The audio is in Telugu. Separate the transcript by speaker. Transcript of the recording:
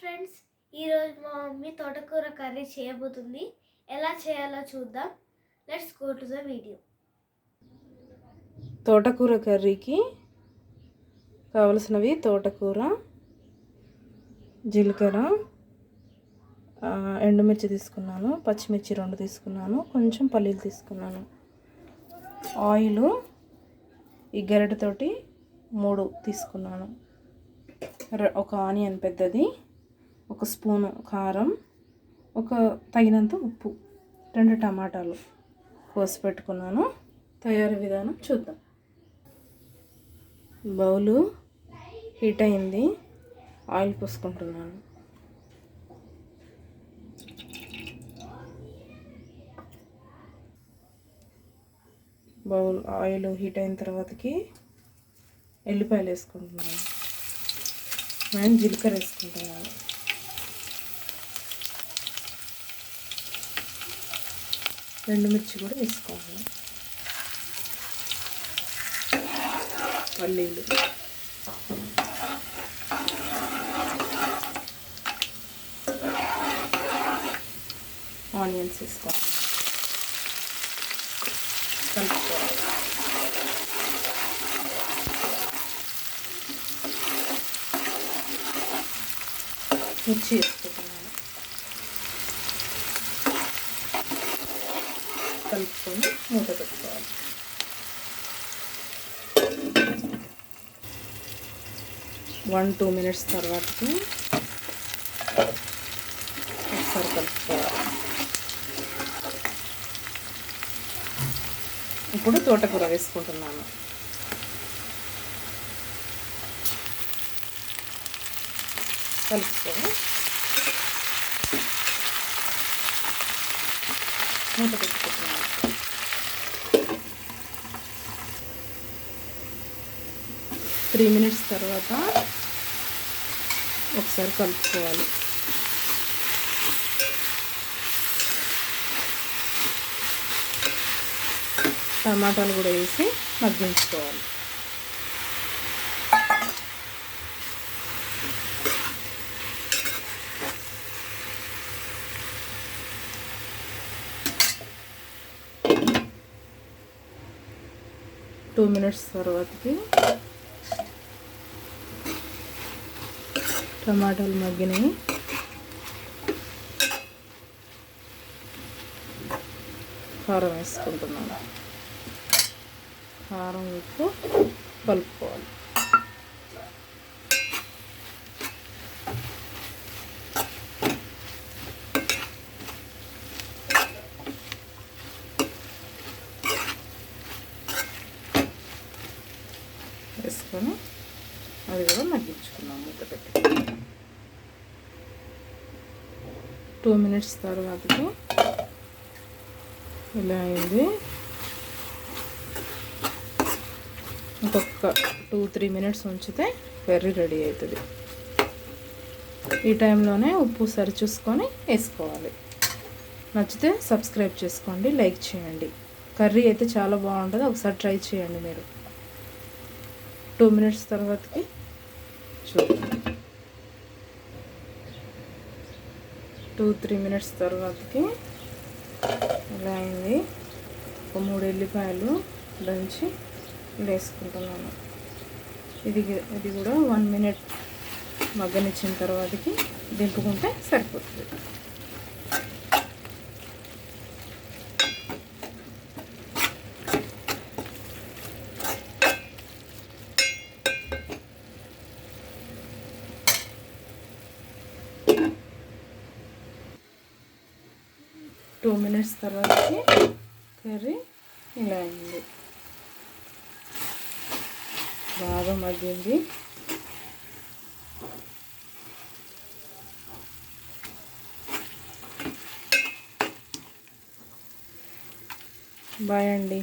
Speaker 1: ఫ్రెండ్స్, ఈరోజు మా మమ్మీ తోటకూర కర్రీ చేయబోతుంది. ఎలా చేయాలో చూద్దాం. Let's go to the video.
Speaker 2: తోటకూర కర్రీకి కావలసినవి తోటకూర, జీలకర్ర, ఎండుమిర్చి తీసుకున్నాను, పచ్చిమిర్చి 2 తీసుకున్నాను, కొంచెం పల్లీలు తీసుకున్నాను, ఆయిల్ ఈ గరిటెతోటి 3 తీసుకున్నాను, ఒక ఆనియన్ పెద్దది, 1 స్పూను కారం, ఒక తగినంత ఉప్పు, 2 టమాటాలు కోసి పెట్టుకున్నాను. తయారీ విధానం చూద్దాం. బౌలు హీట్ అయింది, ఆయిల్ పోసుకుంటున్నాను. బౌల్ ఆయిల్ హీట్ అయిన తర్వాతకి ఎల్లిపాయలు వేసుకుంటున్నాను. నేను జీలకర్ర వేసుకుంటున్నాను. ఎండుమిర్చి కూడా వేసుకోవాలి. పల్లీలు, ఆనియన్స్ వేసుకోవాలి. కలుపుకోవాలి. మిర్చి వేసుకుంటున్నాను. కలుపుకొని మూత పెట్టుకోవాలి. వన్ 2 minutes తర్వాతకి ఒకసారి కలుపుకోవాలి. ఇప్పుడు తోటకూర వేసుకుంటున్నాను. కలుపుకొని మూత పెట్టుకుంటున్నాను. 3 minutes తర్వాత ఒకసారి కలుపుకోవాలి. టమాటాలు కూడా వేసి మగ్గించుకోవాలి. టూ 2 minutes తర్వాతకి టమాటాలు మగ్గినాయి. కారం వేసుకుంటున్నాను. కారం ఉప్పు కలుపుకోవాలి. వేసుకొని అది కూడా మగ్గించుకున్నాం మూత పెట్టి. 2 minutes తర్వాతకి ఇలా అయింది. ఇంకొక 2-3 minutes ఉంచితే కర్రీ రెడీ అవుతుంది. ఈ టైంలోనే ఉప్పు సరి చూసుకొని వేసుకోవాలి. నచ్చితే సబ్స్క్రైబ్ చేసుకోండి, లైక్ చేయండి. కర్రీ అయితే చాలా బాగుంటుంది, ఒకసారి ట్రై చేయండి మీరు. 2 minutes తర్వాతకి చూడండి. 2-3 minutes తర్వాతకి ఇలా అయింది. ఒక 3 ఎల్లిపాయలు దంచి వేసుకుంటున్నాను. ఇది కూడా 1 minute మగ్గనిచ్చిన తర్వాతకి దింపుకుంటే సరిపోతుంది. టూ 2 minutes తర్వాతకి కర్రీ ఇలా అయింది. బాగా మగ్గింది. బాయ్ అండి.